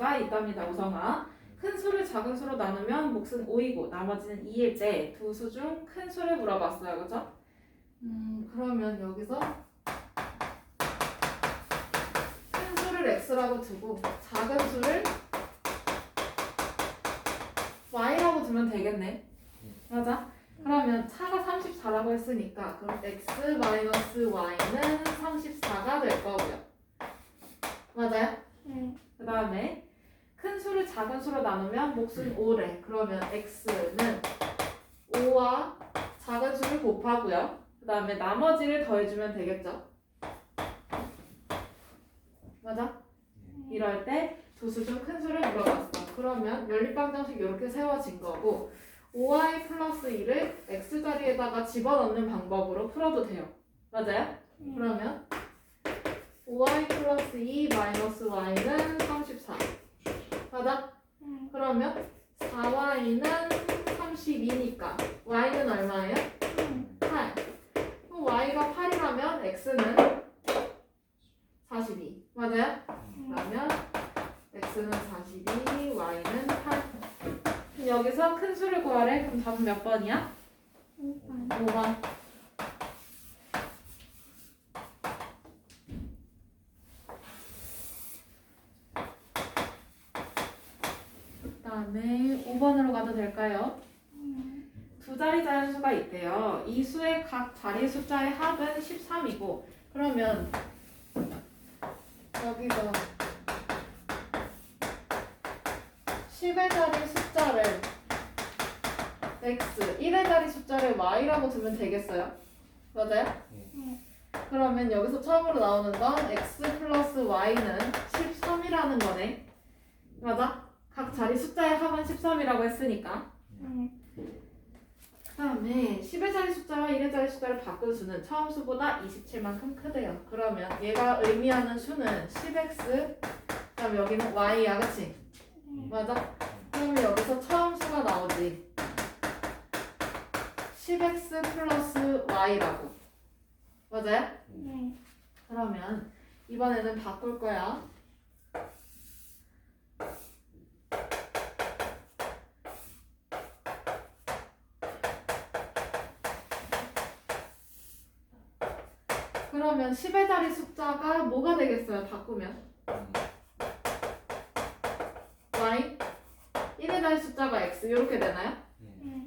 수가 있답니다. 우성아. 큰 수를 작은 수로 나누면 몫은 5이고 나머지는 2일 때 두 수 중 큰 수를 물어봤어요. 그죠? 그러면 여기서 큰 수를 x라고 두고 작은 수를 y라고 두면 되겠네. 맞아? 그러면 차가 34라고 했으니까 그럼 x-y는 34가 될 거고요. 맞아요? 그 다음에 큰 수를 작은 수로 나누면 몫은 5래. 그러면 x는 5와 작은 수를 곱하고요. 그 다음에 나머지를 더해주면 되겠죠? 맞아? 이럴 때 두 수 중 큰 수를 물어봤어. 그러면 연립방정식 이렇게 세워진 거고 5y 플러스 2를 x자리에다가 집어넣는 방법으로 풀어도 돼요. 맞아요? 그러면 5y 플러스 2 마이너스 y는 34. 맞아? 그러면 4y는 32니까 y는 얼마예요? 8. 그럼 y가 8이라면 x는 42. 맞아요? 그러면 x는 42, y는 8. 여기서 큰 수를 구하래. 그럼 답은 몇 번이야? 5번. 그 다음에 5번으로 가도 될까요? 두 자리 자연수가 있대요. 이 수의 각 자리 숫자의 합은 13이고 그러면 여기서 10의 자리 숫자를 x, 1의 자리 숫자를 y라고 두면 되겠어요? 맞아요? 그러면 여기서 처음으로 나오는 건 x 플러스 y는 13이라는 거네. 맞아? 각 자리 숫자의 합은 13이라고 했으니까. 그 다음에 10의 자리 숫자와 1의 자리 숫자를 바꾼 수는 처음 수보다 27만큼 크대요. 그러면 얘가 의미하는 수는 10x, 그 다음에 여기는 y야, 그치? 맞아? 그러면 여기서 처음 수가 나오지. 10x 플러스 y라고. 맞아요? 그러면 이번에는 바꿀 거야. 그러면 10의 자리 숫자가 뭐가 되겠어요? 바꾸면 y, 1의 자리 숫자가 x 이렇게 되나요?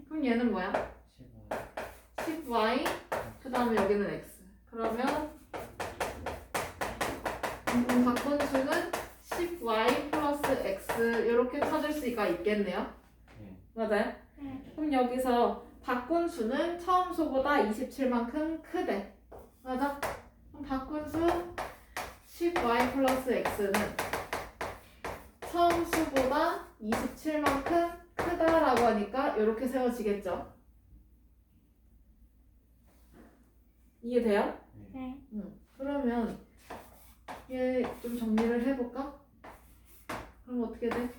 그럼 얘는 뭐야? 10y, 그 다음에 여기는 x. 그러면 바꾼 수는 10y 플러스 x 이렇게 찾을 수가 있겠네요. 맞아요? 그럼 여기서 바꾼 수는 처음 수보다 27만큼 크대. 맞아? 그럼 바꾼 수 10y 플러스 x는 처음 수보다 27만큼 크다라고 하니까 이렇게 세워지겠죠? 이해돼요? 네. 그러면 얘 좀 정리를 해볼까? 그럼 어떻게 돼?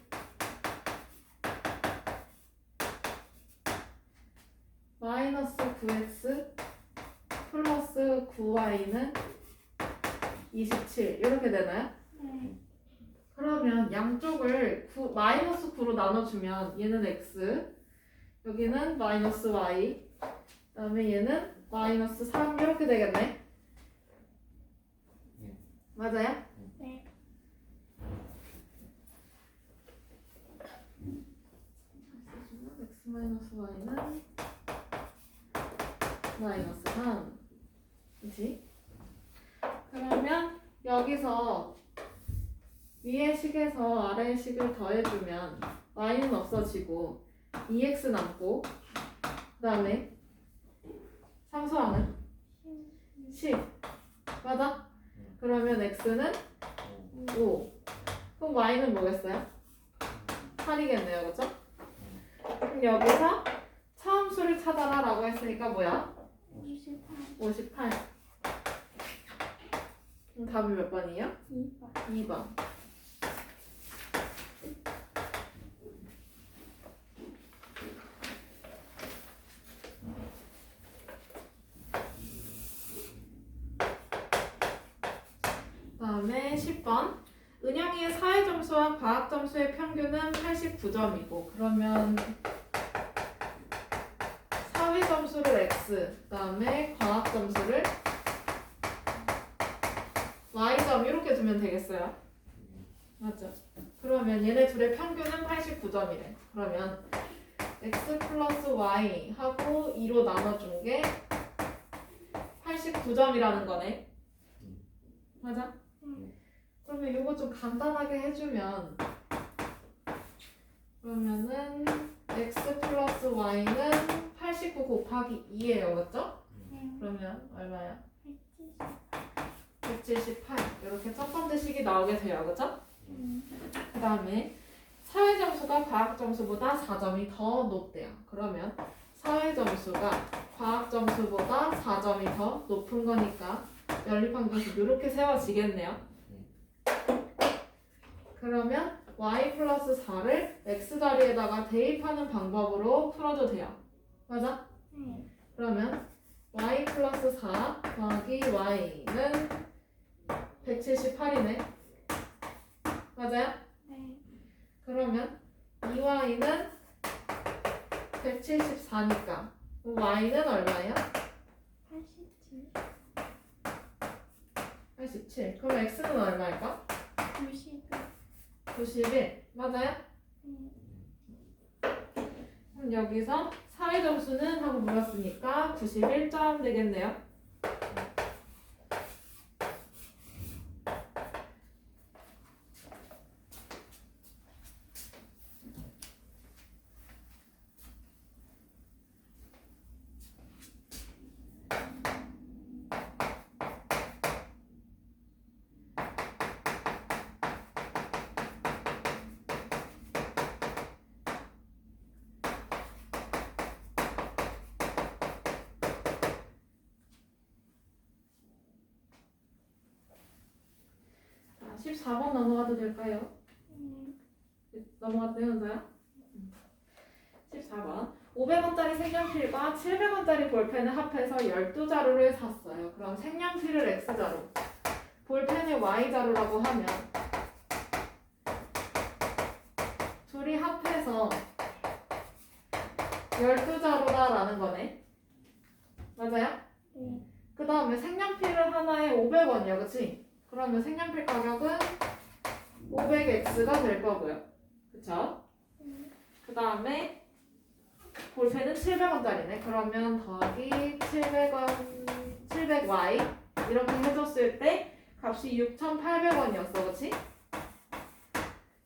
마이너스 9x 플러스 9y는 27 이렇게 되나요? 그러면 양쪽을 마이너스 9로 나눠주면 얘는 x, 여기는 마이너스 y, 그 다음에 얘는 마이너스 3 이렇게 되겠네. 맞아요? 네. x 마이너스 y는 마이너스 3. 그치? 그러면 여기서 위의 식에서 아래의 식을 더해주면 y는 없어지고 2x 남고 그 다음에 상수항은 10. 맞아? 그러면 x는 5. 그럼 y는 뭐겠어요? 8이겠네요. 그죠? 그럼 여기서 처음 수를 찾아라 라고 했으니까 뭐야? 58. 그럼 답이 몇 번이에요? 2번. 다음에 10번. 은영이 성인의 사회 점수와 과학 점수의 평균은 89점이고 그러면 사회 점수를 x 그다음에 과학 점수를 y점 이렇게 두면 되겠어요. 맞죠? 그러면 얘네 둘의 평균은 89점이래. 그러면 x 플러스 y 하고 2로 나눠준 게 89점이라는 거네. 맞아? 그러면 이거 좀 간단하게 해주면 그러면은 x 플러스 y는 89 곱하기 2예요. 맞죠? 그러면 얼마야? 178 이렇게 첫 번째 식이 나오게 돼요. 그죠? 그 다음에 사회 점수가 과학 점수보다 4점이 더 높대요. 그러면 사회 점수가 과학 점수보다 4점이 더 높은 거니까 연립항정식 이렇게 세워지겠네요. 그러면 y 플러스 4를 x 자리에다가 대입하는 방법으로 풀어도 돼요. 맞아? 그러면 y 플러스 4 더하기 y는 178이네. 맞아요? 네. 그러면 2y는 174니까 y는 얼마예요? 87. 87. 그럼 x는 얼마일까? 91. 91. 맞아요? 그럼 여기서 사회 점수는 하고 물었으니까 91점 되겠네요. 자, 14번 넘어가도 될까요? 넘어갔대요, 현서야? 14번. 500원짜리 색연필과 700원짜리 볼펜을 합해서 12자루를 샀어요. 그럼 색연필을 X자루, 볼펜을 Y자루라고 하면 둘이 합해서 12자루다라는 거네. 맞아요? 네. 그 다음에 색연필을 하나에 500원이야, 그치? 그러면 색연필 가격은 500X가 될 거고요. 그쵸? 그 다음에 볼펜은 700원짜리네. 그러면 더하기 700원, 700Y 이렇게 해줬을 때 값이 6,800원이었어. 그치?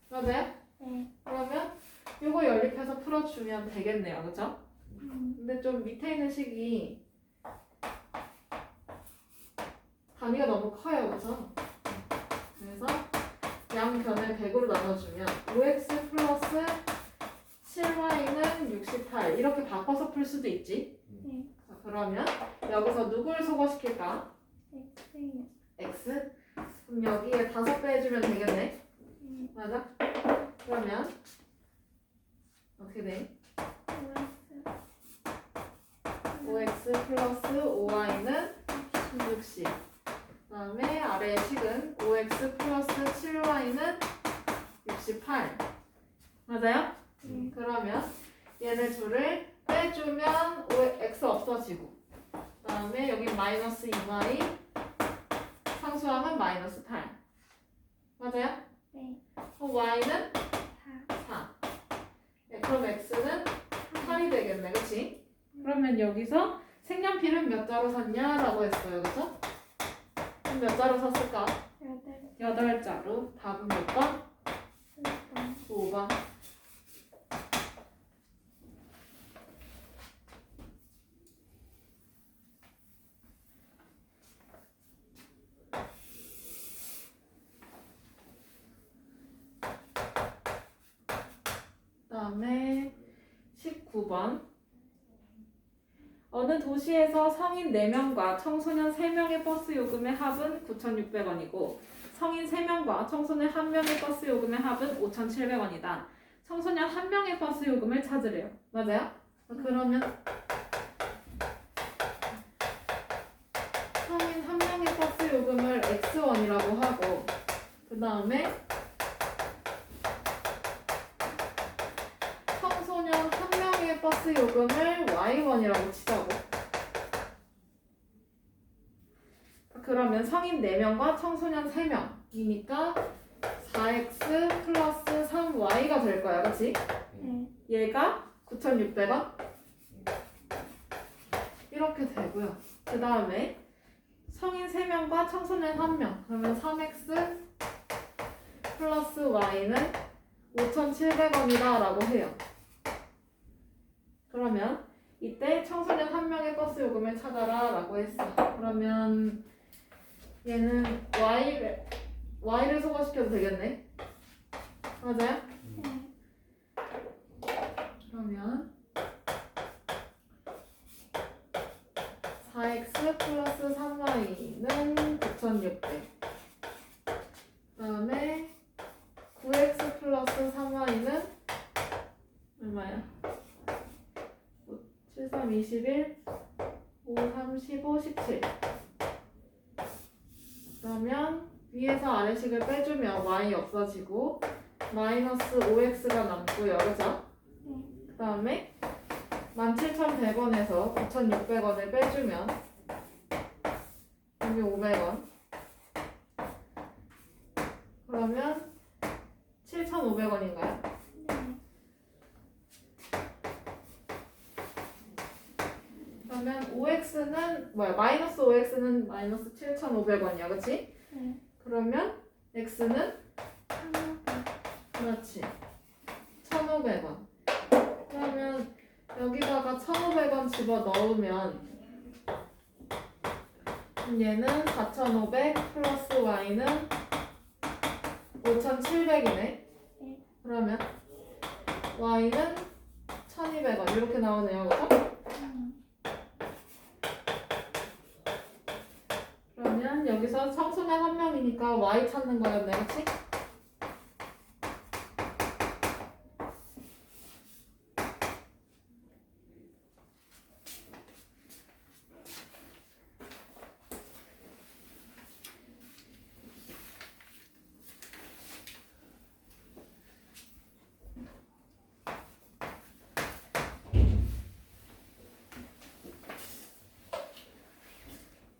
맞아요? 네. 그러면 요거 연립해서 풀어주면 되겠네요. 그쵸? 근데 좀 밑에 있는 식이 단위가 너무 커요. 그쵸? 그래서 양변을 100으로 나눠주면 5x 플러스 7y는 68 이렇게 바꿔서 풀 수도 있지. 네. 자, 그러면 여기서 누굴 소거시킬까? X요. x. 그럼 여기에 5배 해주면 되겠네. 맞아? 그러면 어떻게 돼? OX. 5x 플러스 5y는 60. 그 다음에 아래의 식은 5x 플러스 7y는 68. 맞아요? 그러면 얘네 둘을 빼주면 x 없어지고 그 다음에 여기 마이너스 2y 상수함은 마이너스 8. 맞아요? 네. y는 4. 4. 네, 그럼 x는 8이 되겠네. 그치? 그러면 여기서 색연필은 몇 자루 샀냐라고 했어요. 그쵸? 그럼 몇 자루 샀을까? 8. 8자루. 답은 몇 번? 7번. 5번. 그다음에 19번. 어느 도시에서 성인 4명과 청소년 3명의 버스 요금의 합은 9,600원이고 성인 3명과 청소년 1명의 버스 요금의 합은 5,700원이다. 청소년 1명의 버스 요금을 찾으래요. 맞아요? 그러면 성인 1명의 버스 요금을 X1이라고 하고 그 다음에 x 요금을 y1이라고 치자고. 그러면 성인 4명과 청소년 3명이니까 4x 플러스 3y가 될 거야, 그치? 네. 얘가 9,600원? 이렇게 되고요. 그 다음에 성인 3명과 청소년 1명. 그러면 3x 플러스 y는 5,700원이다 라고 해요. 그러면 이때 청소년 1명의 버스 요금을 찾아라 라고 했어. 그러면 얘는 y를 소거시켜도 되겠네. 맞아요? 네. 그러면 4x 플러스 3y는 9,600. 그 다음에 9x 플러스 3y는 얼마야? 7, 3, 21, 5, 3, 15, 17. 그러면 위에서 아래식을 빼주면 y 없어지고 마이너스 5x가 남고요. 그죠? 그 다음에 17,100원에서 9,600원을 빼주면 여기 500원. 그러면 7,500원인가요? 네. 그러면 5x는 뭐야? 마이너스 5x는 마이너스 7,500원이야. 그치? 네. 그러면 x는 300. 그렇지. 1,500원. 그러면 여기다가 1,500원 집어 넣으면 얘는 4,500 플러스 y는 5,700이네. 네. 그러면 y는 1,200원 이렇게 나오네요. 그죠? 그러면 여기서 청소년 1명이니까 y 찾는 거였네. 그치?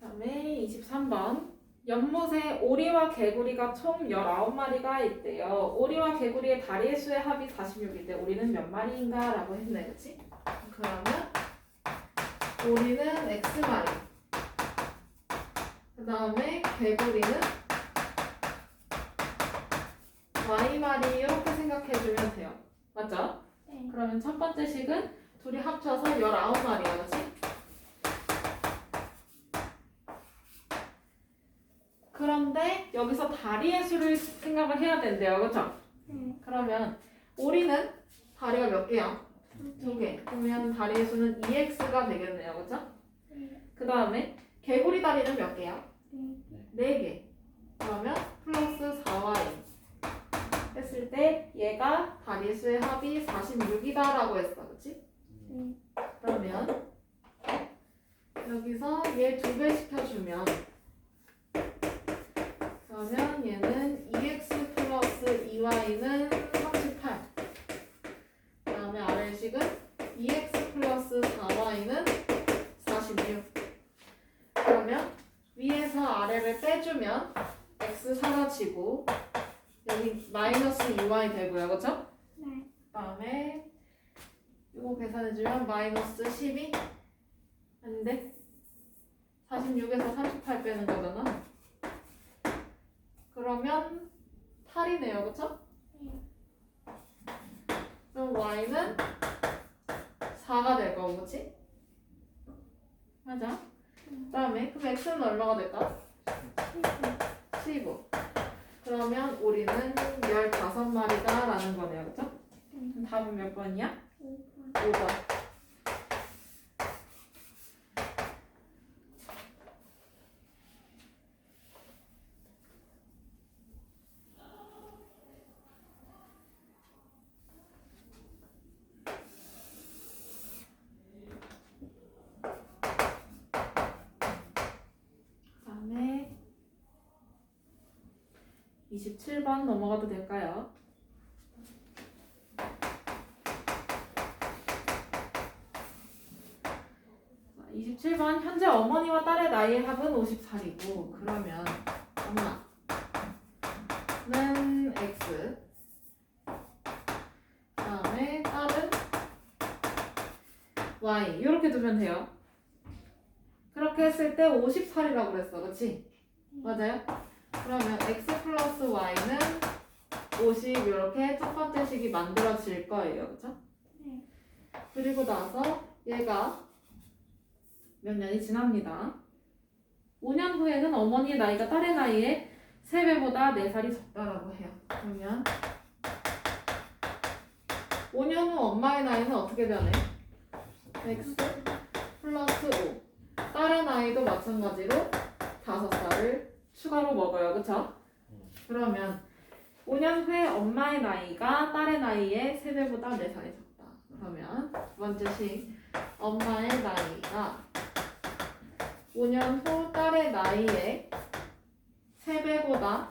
그다음에 23번. 연못에 오리와 개구리가 총 19마리가 있대요. 오리와 개구리의 다리의 수의 합이 46인데 오리는 몇 마리인가? 라고 했네. 그치? 그러면 오리는 X마리. 그 다음에 개구리는 Y마리 이렇게 생각해주면 돼요. 맞죠? 네. 그러면 첫 번째 식은 둘이 합쳐서 19마리야. 그치? 그런데 여기서 다리의 수를 생각을 해야 된대요. 그쵸? 네. 그러면 오리는 다리가 몇 개야? 2개. 그러면 다리의 수는 2x가 되겠네요. 그쵸? 네. 그 다음에 개구리 다리는 몇 개야? 네. 4개. 그러면 플러스 4y 했을 때 얘가 다리의 수의 합이 46이다 라고 했어. 그치? 네. 그러면 여기서 얘 2배 시켜주면 그러면 얘는 2x 플러스 2y는 38. 그 다음에 아래식은 2x 플러스 4y는 46. 그러면 위에서 아래를 빼주면 x 사라지고 여기 마이너스 2y 되고요. 그쵸? 네. 그 다음에 이거 계산해주면 마이너스 12? 아닌데? 46에서 38 빼는 거잖아. 그러면 8이네요. 그쵸? 네. 그럼 y는 4가 될 거고, 그치? 맞아. 그 다음에 그럼 x는 얼마가 될까? 15. 그러면 우리는 15마리다 라는 거네요. 그쵸? 그럼 답은 몇 번이야? 5번. 5번. 그다음에 27번 넘어가도 될까요? 27번 현재 어머니와 딸의 나이의 합은 50살이고 그러면 엄마는 X 그다음에 딸은 Y 이렇게 두면 돼요. 그렇게 했을 때 50살이라고 그랬어. 그치? 맞아요? 그러면 X 플러스 Y는 50 이렇게 첫 번째 식이 만들어질 거예요. 그쵸? 네. 그리고 나서 얘가 몇 년이 지납니다. 5년 후에는 어머니의 나이가 딸의 나이의 3배보다 4살이 적다라고 해요. 그러면 5년 후 엄마의 나이는 어떻게 변해? X 플러스 5 딸의 나이도 마찬가지로 5살을 추가로 먹어요. 그쵸? 그러면 5년 후에 엄마의 나이가 딸의 나이의 3배보다 4살이 적다. 그러면 두 번째 식 엄마의 나이가 5년 후 딸의 나이의 3배보다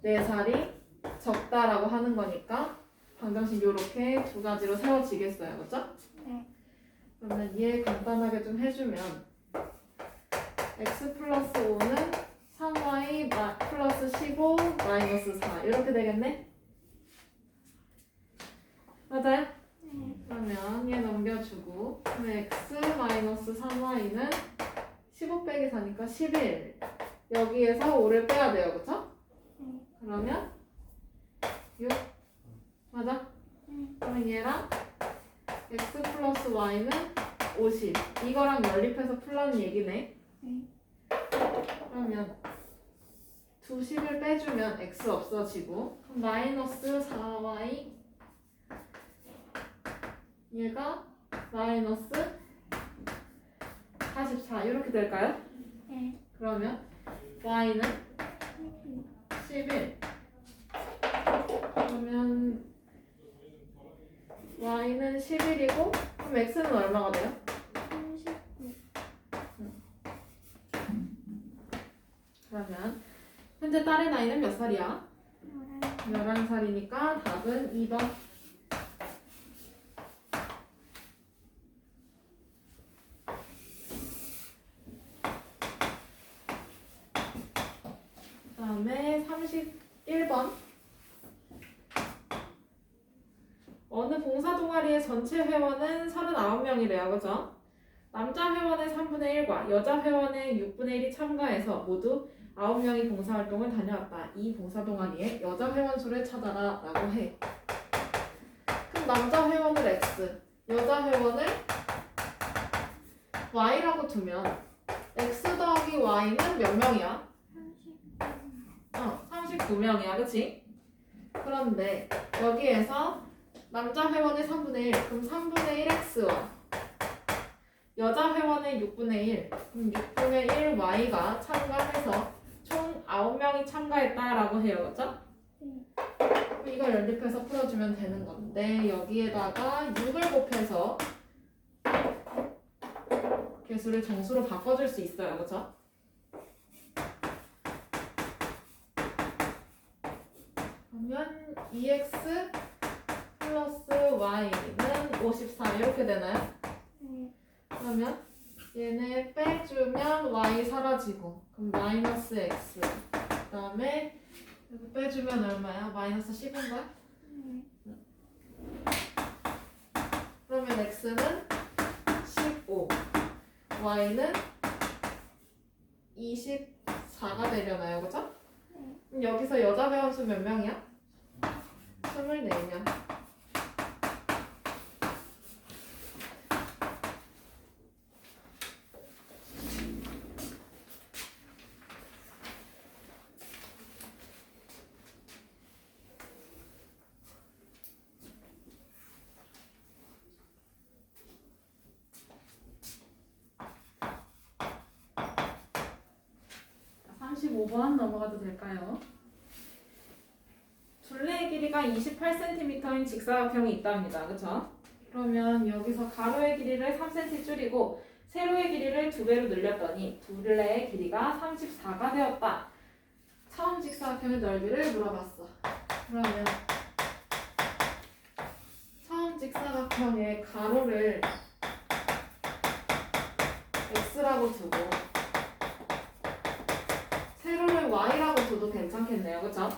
4살이 적다라고 하는 거니까 방정식 이렇게 두 가지로 세워지겠어요. 그쵸? 네. 그러면 이해 간단하게 좀 해주면 x 플러스 5는 3y 플러스 15 마이너스 4 이렇게 되겠네? 맞아요? 네. 그러면 얘 넘겨주고 그럼 x 마이너스 3y는 15 빼기 4니까 11 여기에서 5를 빼야 돼요. 그쵸? 네. 그러면 6 맞아? 네. 그러면 얘랑 x 플러스 y는 50 이거랑 연립해서 풀라는 얘기네. 네. 그러면 두 식을 빼주면 x 없어지고 그럼 마이너스 4y 얘가 마이너스 44 이렇게 될까요? 네. 그러면 y는 11 그러면 y는 11이고 그럼 x는 얼마가 돼요? 39. 그러면 현재 딸의 나이는 몇 살이야? 11살이니까 답은 2번. 그 다음에 31번. 어느 봉사 동아리의 전체 회원은 39명이래요. 그죠? 남자 회원의 3분의 1과 여자 회원의 6분의 1이 참가해서 모두 9명이 봉사활동을 다녀왔다. 이 봉사 동아리의 여자 회원 수를 찾아라 라고 해. 그럼 남자 회원을 X, 여자 회원을 Y라고 두면 X 더하기 Y는 몇 명이야? 39명이야. 그치? 그런데 여기에서 남자 회원의 3분의 1, 그럼 3분의 1 X와 여자 회원의 6분의 1, 그럼 6분의 1 Y가 참가해서 총 9명이 참가했다라고 해요. 그죠? 네. 이걸 연립해서 풀어주면 되는 건데 여기에다가 6을 곱해서 개수를 정수로 바꿔줄 수 있어요. 그죠? 그러면 2x 플러스 y는 54 이렇게 되나요? 네. 그러면 얘네 빼주면 y 사라지고 그럼 마이너스 x 그 다음에 이거 빼주면 얼마야? 마이너스 10인가? 네. 그러면 x는 15 y는 24가 되려나요? 그죠? 네. 그럼 여기서 여자 회원 수 몇 명이야? 24명. 35번 넘어가도 될까요? 둘레의 길이가 28cm인 직사각형이 있답니다. 그쵸? 그러면 여기서 가로의 길이를 3cm 줄이고 세로의 길이를 2배로 늘렸더니 둘레의 길이가 34가 되었다. 처음 직사각형의 넓이를 물어봤어. 그러면 처음 직사각형의 가로를 x라고 두고 세로를 y라고 둬도 괜찮겠네요. 그쵸?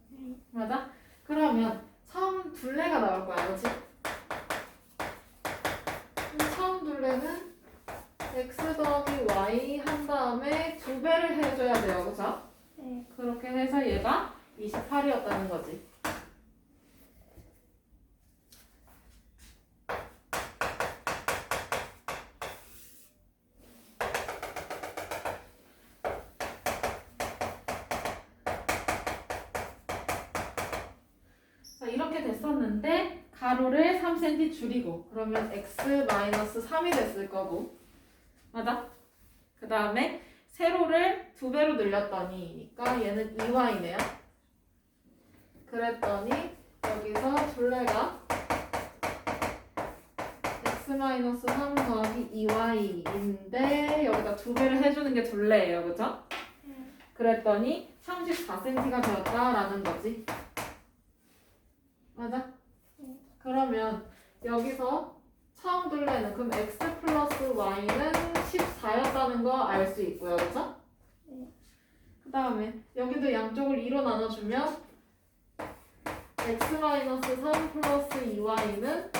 네. 맞아? 그러면 처음 둘레가 나올 거야. 그치? 처음 둘레는 x 더하기 y 한 다음에 2배를 해줘야 돼요. 그쵸? 네. 그렇게 해서 얘가 28이었다는 거지. 자, 이렇게 됐었는데 가로를 3cm 줄이고 그러면 x-3이 됐을 거고 맞아? 그 다음에 세로를 2배로 늘렸더니니까 얘는 2y네요. 그랬더니 여기서 둘레가 x-3 더하기 2y인데 여기다 2배를 해주는 게 둘레예요. 그죠? 네. 그랬더니 34cm가 되었다라는 거지. 맞아? 그러면 여기서 처음 둘레는 그럼 x 플러스 y는 14였다는 거 알 수 있고요. 그쵸? 네. 그 다음에 여기도 양쪽을 2로 나눠주면 x-3 플러스 2y는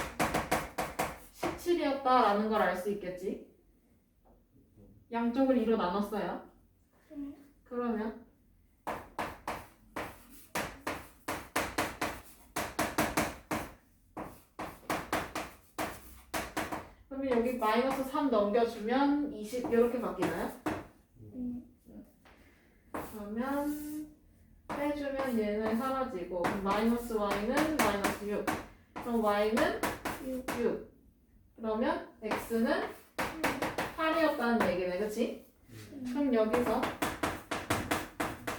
17이었다라는 걸 알 수 있겠지. 양쪽을 2로 나눴어요. 네. 그러면 그러면 여기 마이너스 3 넘겨주면 20 이렇게 바뀌나요? 네. 그러면 빼주면 얘는 사라지고 그럼 마이너스 y는 마이너스 6 그럼 y는 6 그러면 x는 8이었다는 얘기네. 그치? 그럼 여기서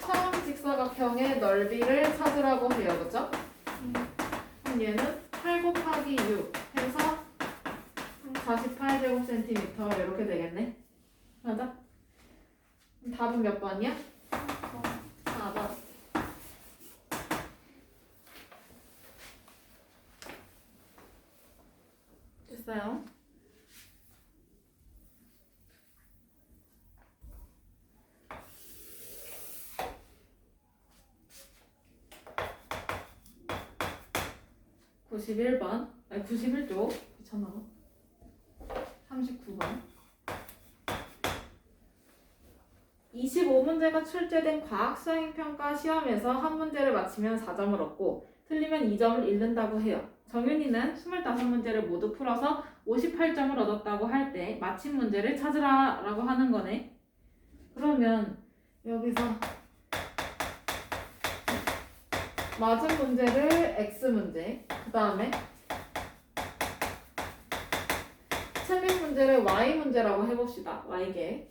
처음 직사각형의 넓이를 찾으라고 해요. 그쵸? 그럼 얘는 8 곱하기 6 해서 48제곱센티미터 이렇게 되겠네. 맞아? 그럼 답은 몇 번이야? 4번. 됐어요. (91번) 아니 91쪽 미쳤나봐. 39번 25문제가 출제된 과학 수행평가 시험에서 한 문제를 맞히면 4점을 얻고 틀리면 2점을 잃는다고 해요. 정윤이는 25문제를 모두 풀어서 58점을 얻었다고 할 때 맞힌 문제를 찾으라라고 하는 거네. 그러면 여기서 맞은 문제를 X문제 그 다음에 틀린 문제를 Y문제라고 해봅시다. Y계.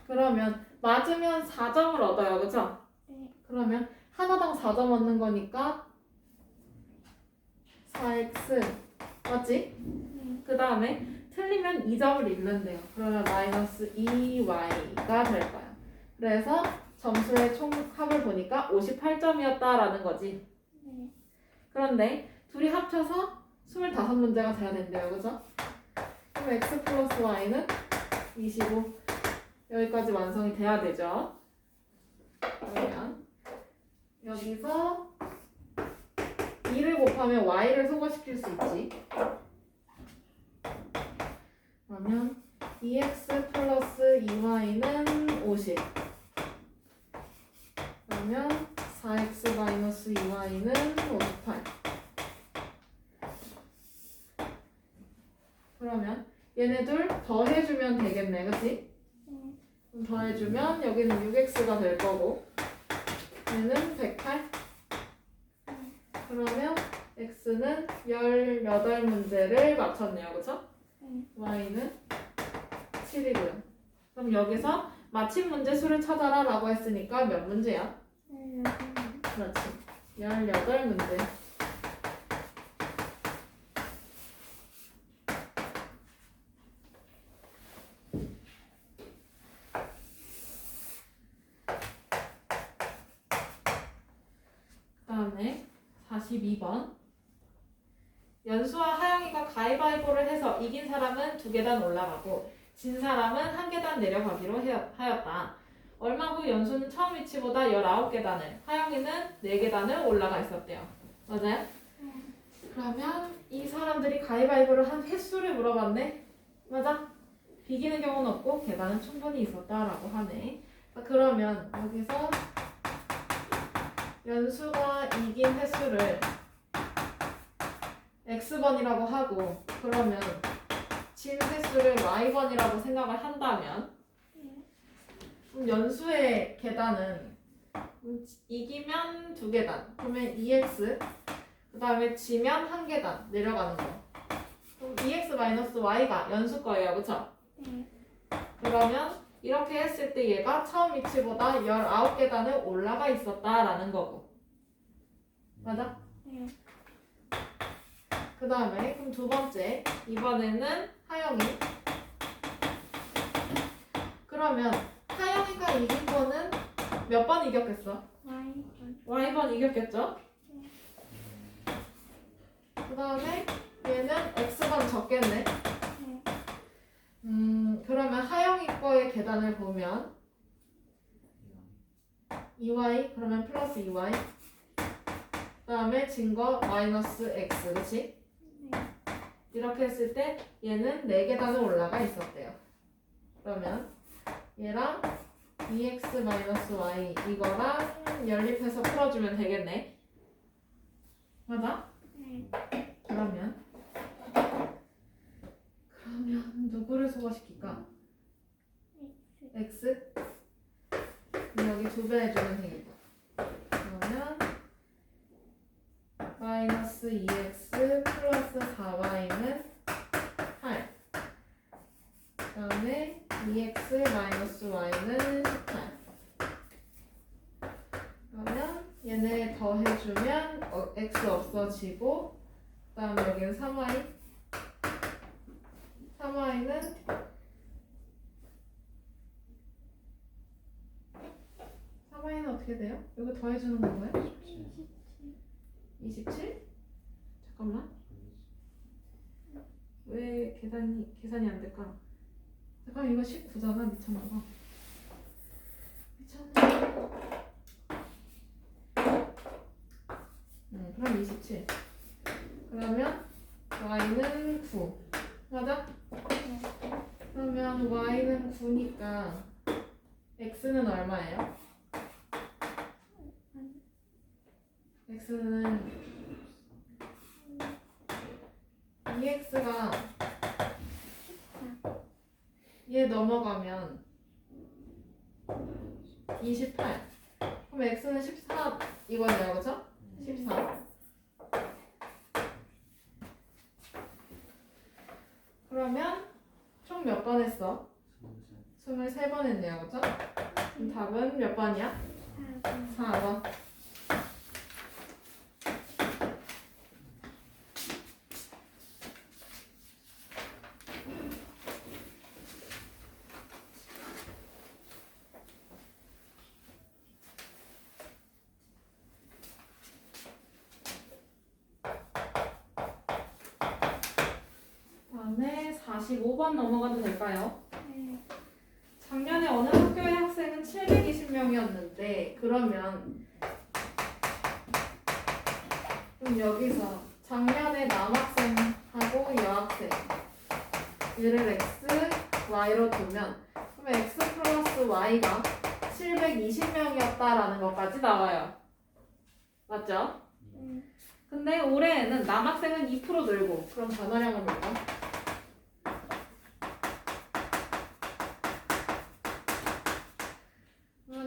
그러면 맞으면 4점을 얻어요. 그쵸? 네. 그러면 하나당 4점 얻는 거니까 4x 맞지? 네. 그 다음에 틀리면 2점을 잃는데요. 그러면 마이너스 2y가 될 거야. 그래서 점수의 총 합을 보니까 58점이었다라는 거지. 네. 그런데 둘이 합쳐서 25문제가 돼야 된대요. 그죠? 그럼 x 플러스 y는 25 여기까지 완성이 돼야 되죠. 그러면 여기서 2를 곱하면 y를 소거시킬 수 있지. 그러면 2x 플러스 2y는 50 그러면 4x 마이너스 2y는 58 그러면 얘네들 더해주면 되겠네. 그치? 네. 그럼 더해주면 여기는 6x가 될 거고 얘는 108 그러면 x는 18문제를 맞췄네요. 그쵸? 네. y는 7이고요. 그럼 여기서 맞힌 문제 수를 찾아라 라고 했으니까 몇 문제야? 네. 그렇지. 18문제. 그 다음에 42번. 연수와 하영이가 그래서 가위바위보를 해서 이긴 사람은 2계단 올라가고 진 사람은 1계단 내려가기로 하였다. 얼마 후 연수는 처음 위치보다 19계단을, 하영이는 4계단을 올라가 있었대요. 맞아요? 그러면 이 사람들이 가위바위보를 한 횟수를 물어봤네? 맞아? 비기는 경우는 없고 계단은 충분히 있었다라고 하네. 그러면 여기서 연수가 이긴 횟수를 x번이라고 하고 그러면 진 횟수를 y번이라고 생각을 한다면 연수의 계단은 이기면 2계단 그러면 2x 그 다음에 지면 1계단 내려가는 거. 그럼 2x-y가 연수 거예요. 그쵸? 그러면 이렇게 했을 때 얘가 처음 위치보다 19계단을 올라가 있었다라는 거고. 맞아? 그 다음에 그럼 두 번째 이번에는 하영이. 그러면 하영이가 이긴 거는 몇 번 이겼겠어? y번 이겼겠죠? 그 다음에 얘는 x번 적겠네. 그러면 하영이 거의 계단을 보면 2y 그러면 플러스 2y 그 다음에 진 거 마이너스 x 그치? 이렇게 했을 때 얘는 4계단을 올라가 있었대요. 그러면 얘랑 2x-y 이거랑 연립해서 풀어주면 되겠네. 맞아? 그러면 누구를 소화시킬까? x? 여기 2배 해주면 되겠다. 그러면 마이너스 2x 플러스 4y는 8. 그 다음에 2x 마이너스 y는 18. 그러면 얘네 더해주면 x 없어지고 그 다음에 여기는 3y 3y는 어떻게 돼요? 이거 더해주는 건가요? 27? 잠깐만 왜 계산이 안 될까? 잠깐 이거 19잖아 미쳤나봐. 그럼 27. 그러면 y는 9 맞아? 그러면 y는 9니까 x는 얼마예요? x는 2x가 얘 넘어가면 28. 그럼 x는 14 이거네요, 그쵸? 14. 그러면 총 몇 번 했어? 23번 했네요, 그쵸? 그럼 답은 몇 번이야? 4번. 다음에 45번 넘어가도 될까요? 작년에 어느 학교의 학생은 720명이었는데 그럼 여기서 작년에 남학생하고 여학생 얘를 x, y로 두면 그러면 x 플러스 y가 720명이었다라는 것까지 나와요. 맞죠? 근데 올해에는 남학생은 2% 늘고 그럼 전화량은 뭘까?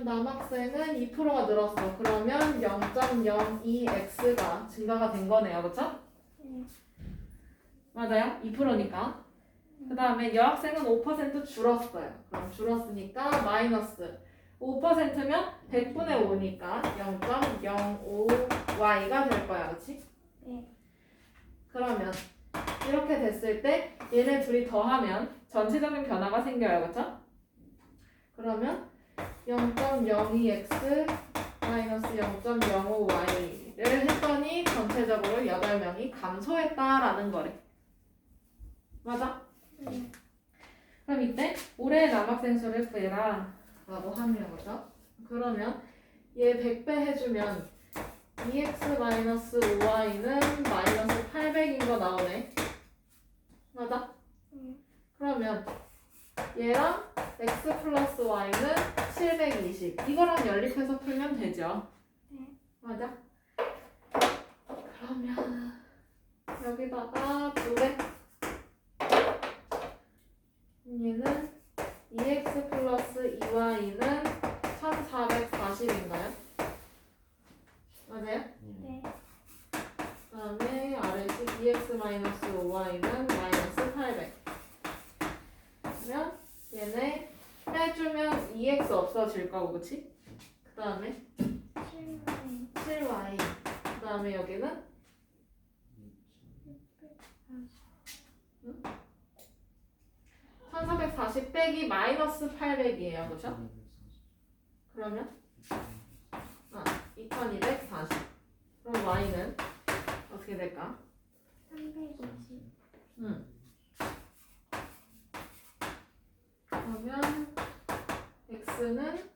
남학생은 2%가 늘었어. 그러면 0.02x가 증가가 된 거네요. 그쵸? 맞아요? 2%니까. 그 다음에 여학생은 5% 줄었어요. 그럼 줄었으니까 마이너스 5%면 100분의 5니까 0.05y가 될 거야. 그치? 그러면 이렇게 됐을 때 얘네 둘이 더하면 전체적인 변화가 생겨요. 그쵸? 그러면 0.02x 마이너스 0.05y를 했더니 전체적으로 8명이 감소했다라는 거래. 맞아? 네. 그럼 이때 올해 남학생 수를 구해라 라고 하면 거죠. 그러면 얘 100배 해주면 2x-5y는 마이너스 800인 거 나오네. 맞아? 네. 그러면 얘랑 x 플러스 y는 720. 이거랑 연립해서 풀면 되죠. 네. 맞아? 그러면 여기다가 2배. 얘는 2x 플러스 2y는 1440인가요? 맞아요? 네. 그 다음에 아래식 2x-5y는 마이너스 800. 그러면 얘네 빼주면 2x 없어질 거고, 그치? 그 다음에 7y. 7y. 그 다음에 여기는 1440 빼기 마이너스 800이에요. 그죠? 그러면 2240. 그럼 y는 어떻게 될까? 320. 그러면 x는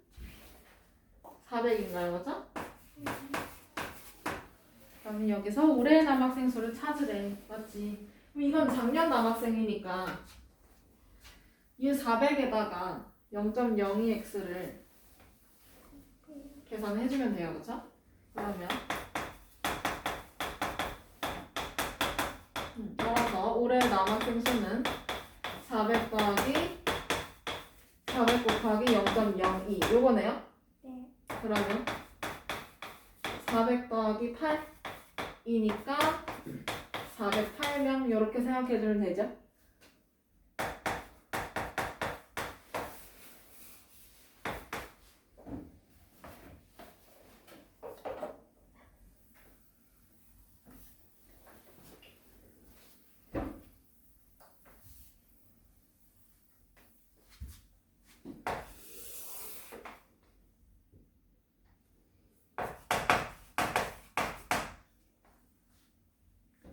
400인가요? 그죠? 그러면 여기서 올해 남학생 수를 찾으래. 맞지? 그럼 이건 작년 남학생이니까 이 400에다가 0.02x를 계산해주면 돼요. 그쵸? 그러면 따라서 올해 남학생 수는 400 더하기 400 곱하기 0.02 요거네요. 네. 그러면 400 더하기 8이니까 408명 이렇게 생각해주면 되죠.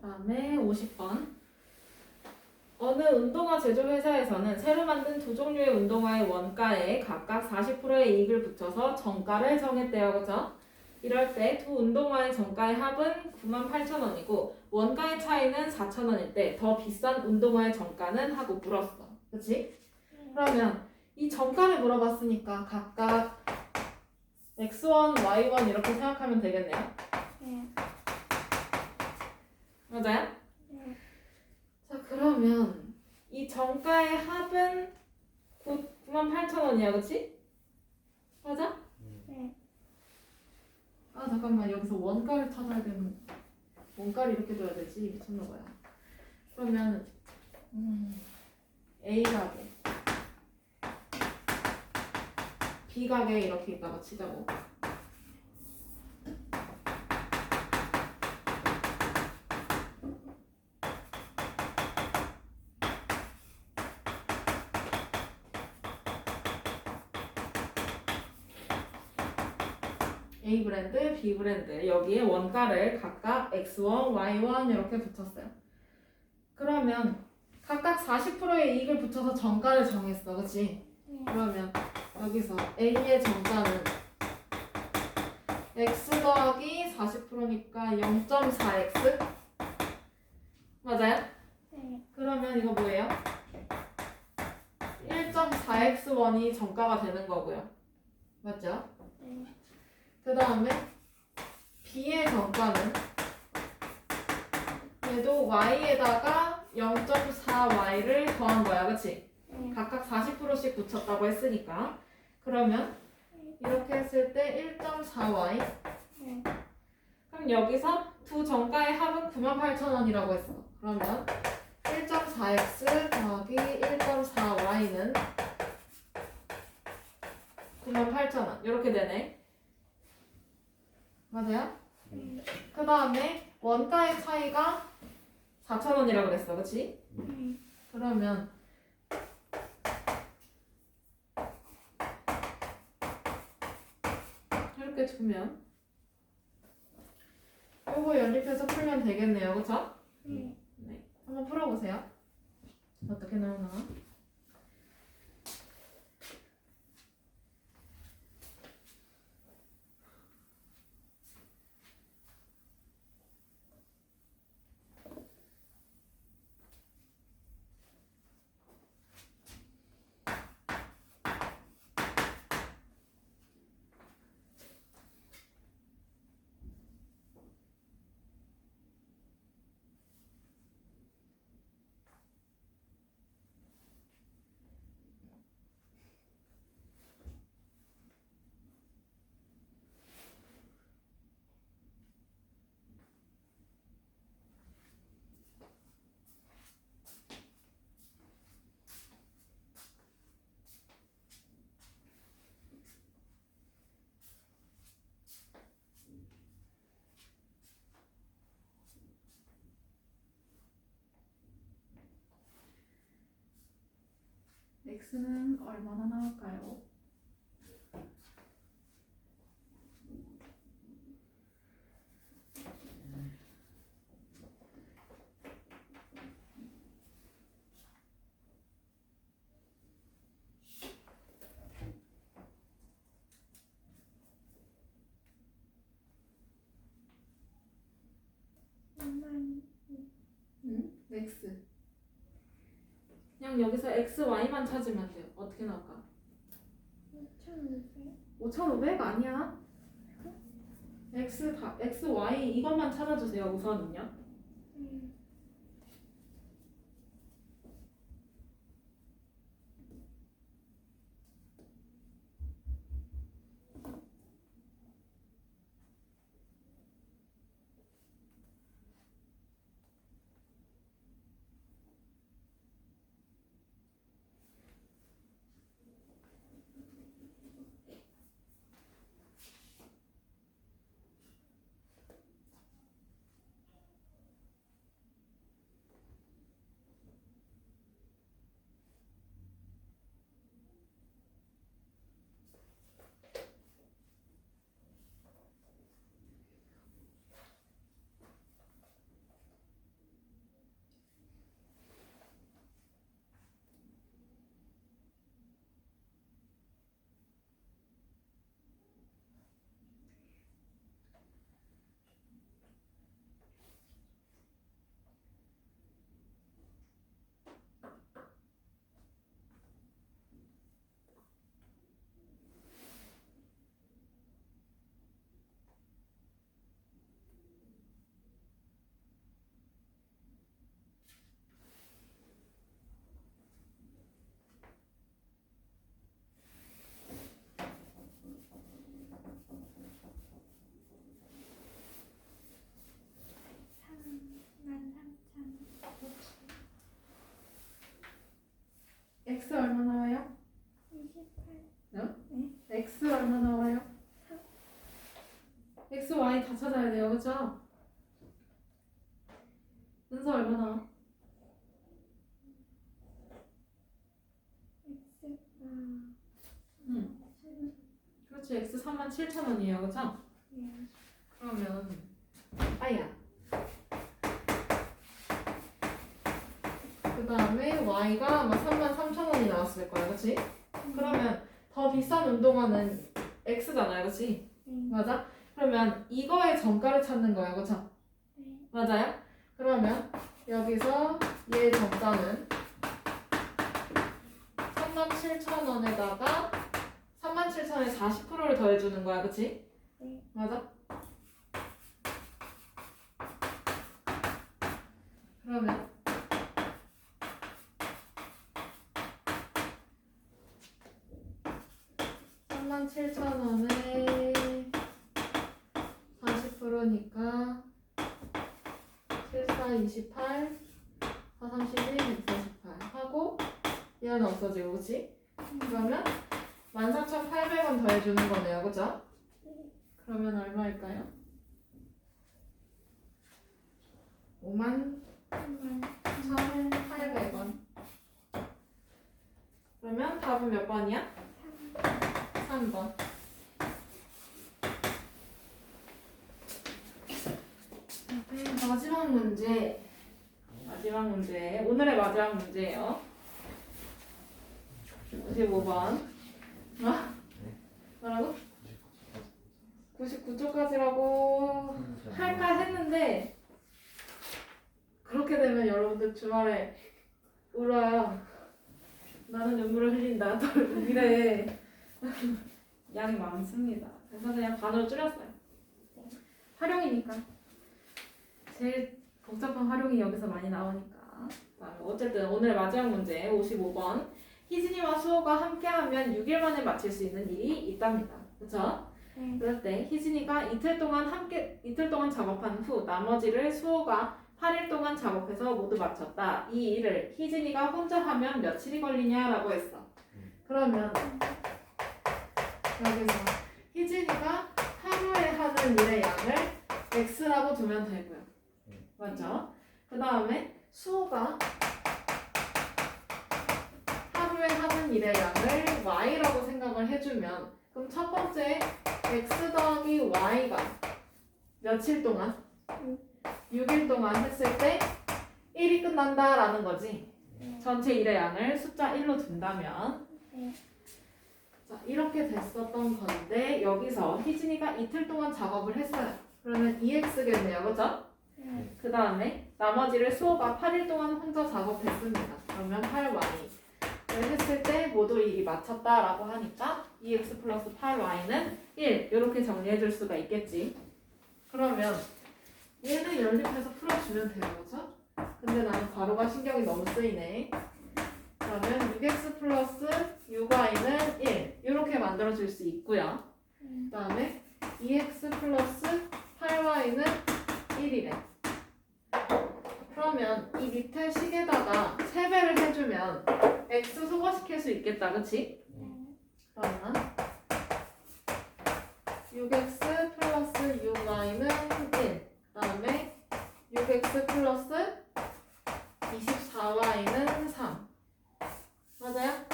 다음에 50번. 어느 운동화 제조 회사에서는 새로 만든 두 종류의 운동화의 원가에 각각 40%의 이익을 붙여서 정가를 정했대요. 그죠? 이럴 때 두 운동화의 정가의 합은 98,000원이고 원가의 차이는 4,000원일 때 더 비싼 운동화의 정가는 하고 물었어. 그치? 그러면 이 정가를 물어봤으니까 각각 x1, y1 이렇게 생각하면 되겠네요. 네. 맞아요? 네. 자, 그러면 이 정가의 합은 98,000원이야, 그치? 맞아? 네. 아, 잠깐만. 여기서 원가를 찾아야 되는. 원가를 이렇게 둬야 되지. 미쳤나봐요. 그러면 A 가게, B 가게 이렇게 있다가 치자고. A 브랜드, B 브랜드 여기에 원가를 각각 X1, Y1 이렇게 붙였어요. 그러면 각각 40%의 이익을 붙여서 정가를 정했어, 그렇지? 네. 그러면 여기서 A의 정가는 X 더하기 40%니까 0.4X 맞아요? 네. 그러면 이거 뭐예요? 1.4X1이 정가가 되는 거고요. 맞죠? 네. 그 다음에 B의 정가는 얘도 Y에다가 0.4Y를 더한 거야. 그치? 네. 각각 40%씩 붙였다고 했으니까 그러면 이렇게 했을 때 1.4Y 네. 그럼 여기서 두 정가의 합은 98,000원이라고 했어. 그러면 1.4X 더하기 1.4Y는 98,000원 이렇게 되네. 맞아요? 네. 그 다음에 원가의 차이가 4,000원이라고 그랬어. 그치? 네. 그러면 이렇게 두면 요거 연립해서 풀면 되겠네요. 그쵸? 네. 네. 한번 풀어보세요. 어떻게 나오나? x는 얼마나 나올까요? x. 그냥 여기서 x, y만 찾으면 돼요. 어떻게 나올까? 5,500 아니야? x, y 이것만 찾아주세요. 우선은요. x 얼마 나와요? 28. x 얼마 나와요? x, y 다 찾아야 돼요. 그쵸? 은서 얼마 나와? 그렇지. x 37,000원이에요. 그쵸? 그러면 아야. 그 다음에 y가 아마 33,000원이 나왔을 거야. 그치? 그러면 더 비싼 운동화는 x잖아요. 그치? 맞아? 그러면 이거의 정가를 찾는 거예요. 그쵸? 맞아요? 그러면 여기서 얘 정가는 37,000원에다가 37,000원에 40%를 더해주는 거야. 그치? 맞아? 그러면 37,000원에 40%니까 7, 4, 28, 4, 31, 148 하고 얘는 없어지고 그치? 그러면 14,800원 더해주는 거네요. 그죠? 그러면 얼마일까요? 51,800원. 그러면 답은 몇 번이야? 3번. 마지막 문제. 마지막 문제. 오늘의 마지막 문제예요. 55번. 뭐라고? 99쪽까지라고 할까 했는데 그렇게 되면 여러분들 주말에 울어요. 나는 눈물을 흘린다. 이래. 양이 많습니다. 그래서 그냥 반으로 줄였어요. 활용이니까. 제일 복잡한 활용이 여기서 많이 나오니까. 어쨌든 오늘 마지막 문제 55번. 희진이와 수호가 함께하면 6일 만에 마칠 수 있는 일이 있답니다. 그렇죠? 그럴 때 희진이가 이틀 동안 작업한 후 나머지를 수호가 8일 동안 작업해서 모두 마쳤다. 이 일을 희진이가 혼자 하면 며칠이 걸리냐라고 했어. 그러면 여기서 희진이가 하루에 하는 일의 양을 x라고 두면 되고요. 맞죠? 그 다음에 수호가 하루에 하는 일의 양을 y라고 생각을 해주면 그럼 첫 번째 x 더하기 y가 며칠 동안? 6일 동안 했을 때 1이 끝난다라는 거지. 전체 일의 양을 숫자 1로 둔다면 자, 이렇게 됐었던 건데 여기서 희진이가 이틀 동안 작업을 했어요. 그러면 2x겠네요. 그죠? 그 다음에 나머지를 수호가 8일 동안 혼자 작업했습니다. 그러면 8y 했을 때 모두 일이 마쳤다라고 하니까 2x 플러스 8y는 1 이렇게 정리해 줄 수가 있겠지. 그러면 얘는 연립해서 풀어주면 되는 거죠? 근데 나는 괄호가 신경이 너무 쓰이네. 그러면 6x 플러스 6y는 1 이렇게 만들어 줄 수 있고요. 그 다음에 2x 플러스 8y는 1이래. 그러면 이 밑에 식에다가 3배를 해주면 x 소거시킬 수 있겠다. 그치? 그러면 6x 플러스 6y는 1 그 다음에 6x 플러스 24y는 3 맞아요?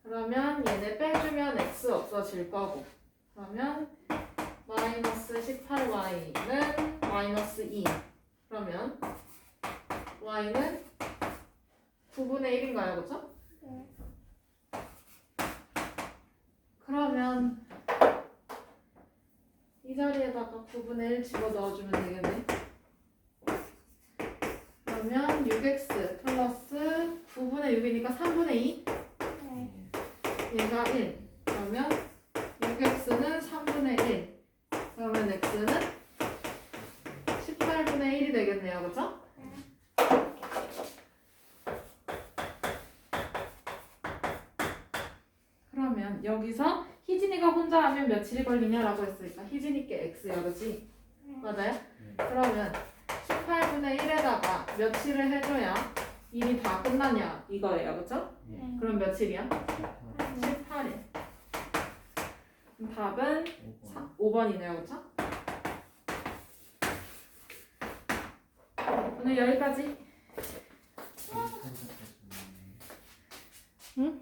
그러면 얘네 빼주면 x 없어질 거고 그러면 마이너스 18y는 마이너스 2 그러면 y는 9분의 1인가요? 그쵸? 그러면 이 자리에다가 9분의 1 집어넣어주면 되겠네. 그러면 6x 플러스 9분의 6이니까 3분의 2 얘가 1 그러면 6x는 3분의 1 그러면 x는 18분의 1이 되겠네요. 그쵸? 그러면 여기서 희진이가 혼자 하면 며칠이 걸리냐라고 했으니까 희진이께 x야. 그치? 맞아요? 그러면 18분의 1에다가 며칠을 해줘야 일이 다 끝나냐 이거예요. 그쵸? 그럼 며칠이야? 18일. 답은 5번이네요. 그쵸? 오늘 여기까지. 응?